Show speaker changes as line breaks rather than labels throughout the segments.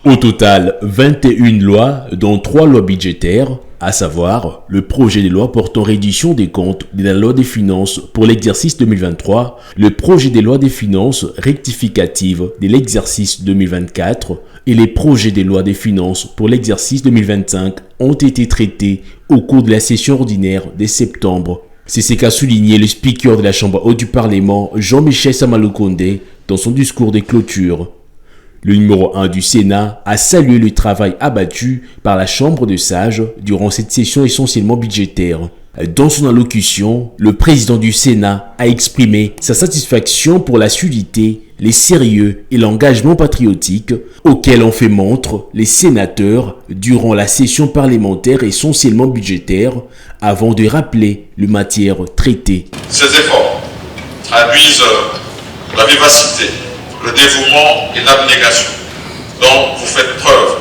Au total, 21 lois, dont 3 lois budgétaires, à savoir le projet de loi portant reddition des comptes de la loi des finances pour l'exercice 2023, le projet de loi des finances rectificative de l'exercice 2024 et les projets de loi des finances pour l'exercice 2025 ont été traités au cours de la session ordinaire de septembre. C'est ce qu'a souligné le speaker de la Chambre haute du Parlement, Jean-Michel Samalukonde, dans son discours de clôture. Le numéro 1 du Sénat a salué le travail abattu par la Chambre de sages durant cette session essentiellement budgétaire. Dans son allocution, le président du Sénat a exprimé sa satisfaction pour la solidité, les sérieux et l'engagement patriotique auquel ont fait montre les sénateurs durant la session parlementaire essentiellement budgétaire avant de rappeler les matières traitées.
Ces efforts traduisent la vivacité, le dévouement et l'abnégation dont vous faites preuve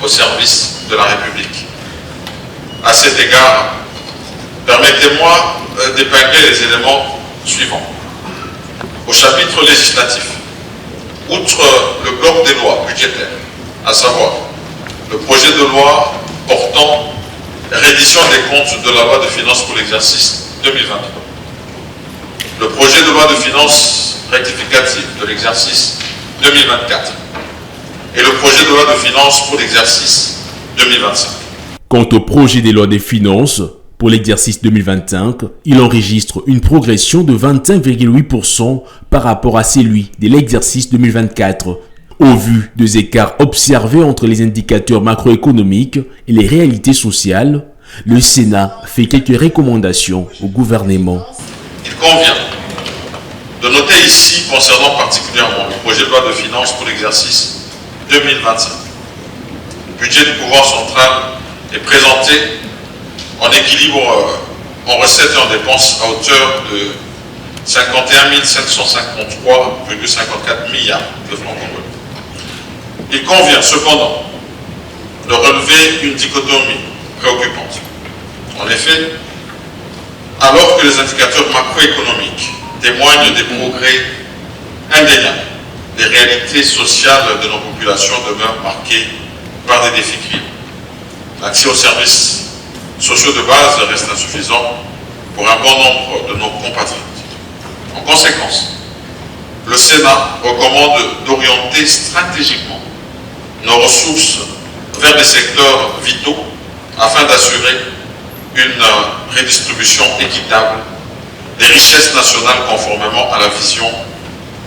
au service de la République. À cet égard, permettez-moi d'épingler les éléments suivants. Au chapitre législatif, outre le bloc des lois budgétaires, à savoir le projet de loi portant reddition des comptes de la loi de finances pour l'exercice 2023, le projet de loi de finances rectificative de l'exercice 2024 et le projet de loi de finances pour l'exercice 2025.
Quant au projet de loi des finances pour l'exercice 2025, il enregistre une progression de 25,8% par rapport à celui de l'exercice 2024. Au vu des écarts observés entre les indicateurs macroéconomiques et les réalités sociales, le Sénat fait quelques recommandations au gouvernement.
Il convient de noter ici, concernant particulièrement le projet de loi de finances pour l'exercice 2025, le budget du pouvoir central est présenté en équilibre en recettes et en dépenses à hauteur de 51 553,54 milliards de francs congolais. Il convient cependant de relever une dichotomie préoccupante. En effet, alors que les indicateurs macroéconomiques témoignent des progrès indéniables, les réalités sociales de nos populations demeurent marquées par des défis criants. L'accès aux services sociaux de base reste insuffisant pour un bon nombre de nos compatriotes. En conséquence, le Sénat recommande d'orienter stratégiquement nos ressources vers des secteurs vitaux afin d'assurer une redistribution équitable des richesses nationales conformément à la vision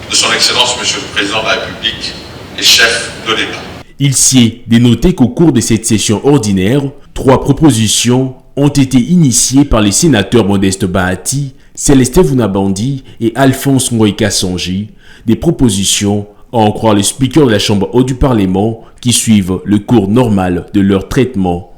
de son Excellence Monsieur le Président de la République et chef de l'État.
Il s'y est dénoté qu'au cours de cette session ordinaire, 3 propositions ont été initiées par les sénateurs Modeste Bahati, Célestin Vunabandi et Alphonse Ngoïka Sonji, des propositions, à en croire le speaker de la Chambre haute du Parlement, qui suivent le cours normal de leur traitement.